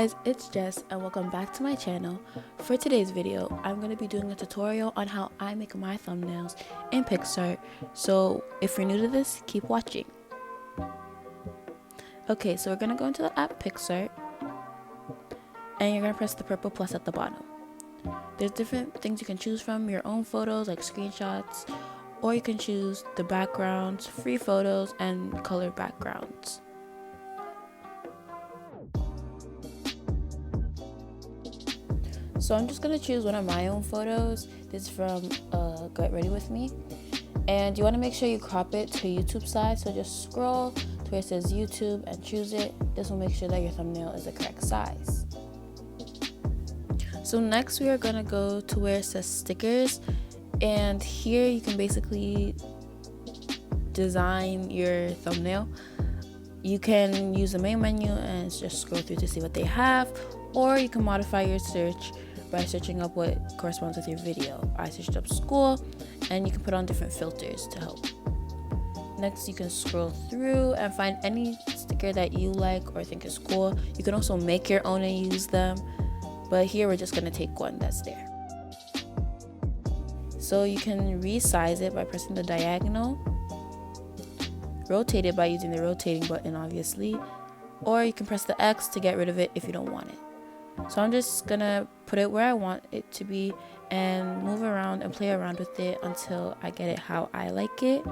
guys, it's Jess and welcome back to my channel. For today's video, I'm going to be doing a tutorial on how I make my thumbnails in PicsArt. So if you're new to this, keep watching. Okay, so we're going to go into the app PicsArt and you're going to press the purple plus at the bottom. There's different things you can choose from, your own photos like screenshots, or you can choose the backgrounds, free photos, and color backgrounds. So I'm just going to choose one of my own photos. This is from Get Ready With Me. And you want to make sure you crop it to YouTube size. So just scroll to where it says YouTube and choose it. This will make sure that your thumbnail is the correct size. So next we are going to go to where it says stickers. And here you can basically design your thumbnail. You can use the main menu and just scroll through to see what they have. Or you can modify your search by searching up what corresponds with your video. I searched up school, and you can put on different filters to help. Next, you can scroll through and find any sticker that you like or think is cool. You can also make your own and use them, but here we're just going to take one that's there. So you can resize it by pressing the diagonal, rotate it by using the rotating button obviously, or you can press the X to get rid of it if you don't want it. So I'm just gonna put it where I want it to be and move around and play around with it until I get it how I like it.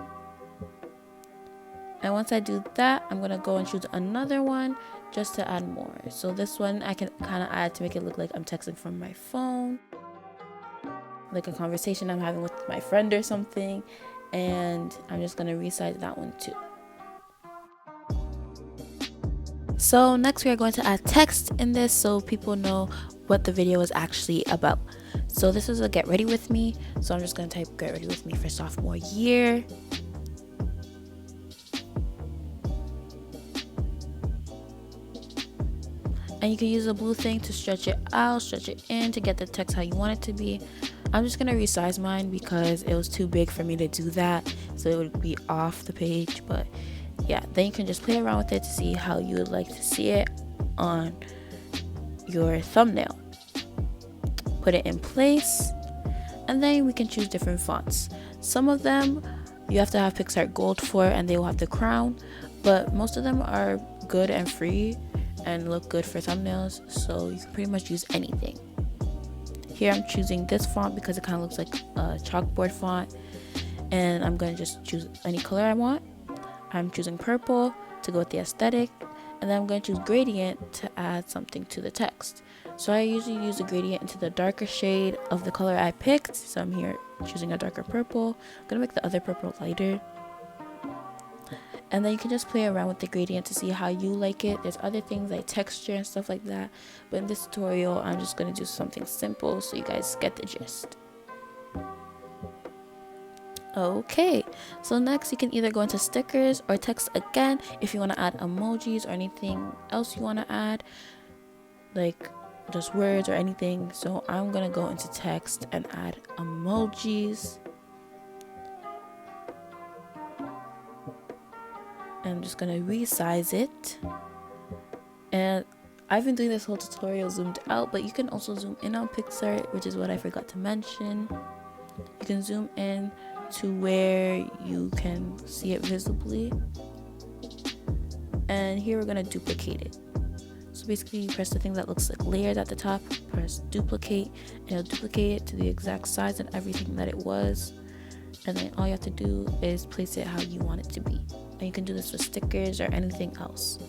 And once I do that, I'm gonna go and choose another one just to add more. So this one I can kind of add to make it look like I'm texting from my phone, like a conversation I'm having with my friend or something. And I'm just gonna resize that one too. So next we are going to add text in this so people know what the video is actually about. So this is a Get Ready With Me. So I'm just going to type Get Ready With Me for sophomore year. And you can use a blue thing to stretch it out, stretch it in to get the text how you want it to be. I'm just going to resize mine because it was too big for me to do that. So it would be off the page, but yeah, then you can just play around with it to see how you would like to see it on your thumbnail. Put it in place, and then we can choose different fonts. Some of them you have to have PicsArt Gold for, and they will have the crown, but most of them are good and free and look good for thumbnails, so you can pretty much use anything. Here I'm choosing this font because it kind of looks like a chalkboard font, and I'm going to just choose any color I want. I'm choosing purple to go with the aesthetic, and then I'm going to choose gradient to add something to the text. So I usually use a gradient into the darker shade of the color I picked. So I'm here choosing a darker purple. I'm going to make the other purple lighter. And then you can just play around with the gradient to see how you like it. There's other things like texture and stuff like that. But in this tutorial, I'm just going to do something simple so you guys get the gist. Okay, so next you can either go into stickers or text again if you want to add emojis or anything else you want to add, like just words or anything. So I'm going to go into text and add emojis. I'm just going to resize it. And I've been doing this whole tutorial zoomed out, but you can also zoom in on PicsArt, which is what I forgot to mention. You can zoom in to where you can see it visibly, and here we're going to duplicate it. So basically you press the thing that looks like layers at the top, press duplicate, and it'll duplicate it to the exact size and everything that it was, and then all you have to do is place it how you want it to be. And you can do this with stickers or anything else.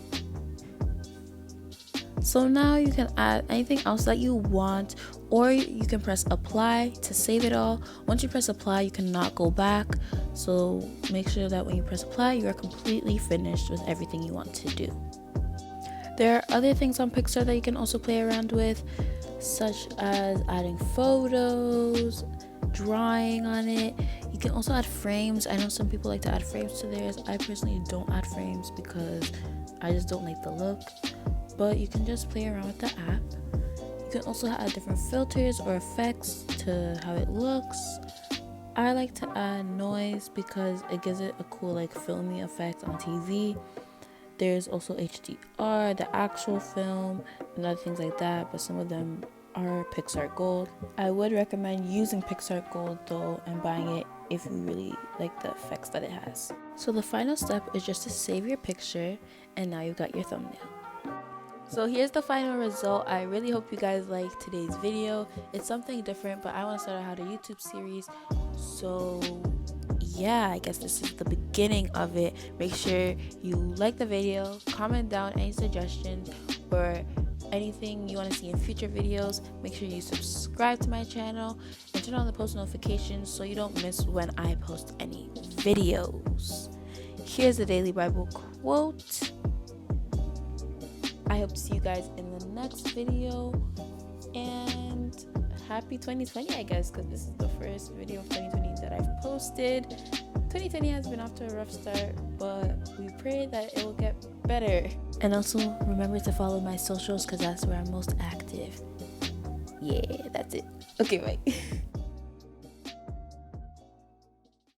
So now you can add anything else that you want, or you can press apply to save it all. Once you press apply, you cannot go back. So make sure that when you press apply, you are completely finished with everything you want to do. There are other things on PicsArt that you can also play around with, such as adding photos, drawing on it. You can also add frames. I know some people like to add frames to theirs. I personally don't add frames because I just don't like the look. But you can just play around with the app. You can also add different filters or effects to how it looks. I like to add noise because it gives it a cool like filmy effect on TV. There's also HDR, the actual film, and other things like that, but some of them are PicsArt Gold. I would recommend using PicsArt Gold though and buying it if you really like the effects that it has. So the final step is just to save your picture, and now you've got your thumbnail. So here's the final result. I really hope you guys like today's video. It's something different, but I want to start out how to YouTube series. So yeah, I guess this is the beginning of it. Make sure you like the video, comment down any suggestions or anything you want to see in future videos. Make sure you subscribe to my channel and turn on the post notifications so you don't miss when I post any videos. Here's the daily Bible quote. I hope to see you guys in the next video, and happy 2020, I guess, because this is the first video of 2020 that I've posted. 2020 has been off to a rough start, but we pray that it will get better. And also remember to follow my socials because that's where I'm most active. Yeah, that's it. Okay, bye.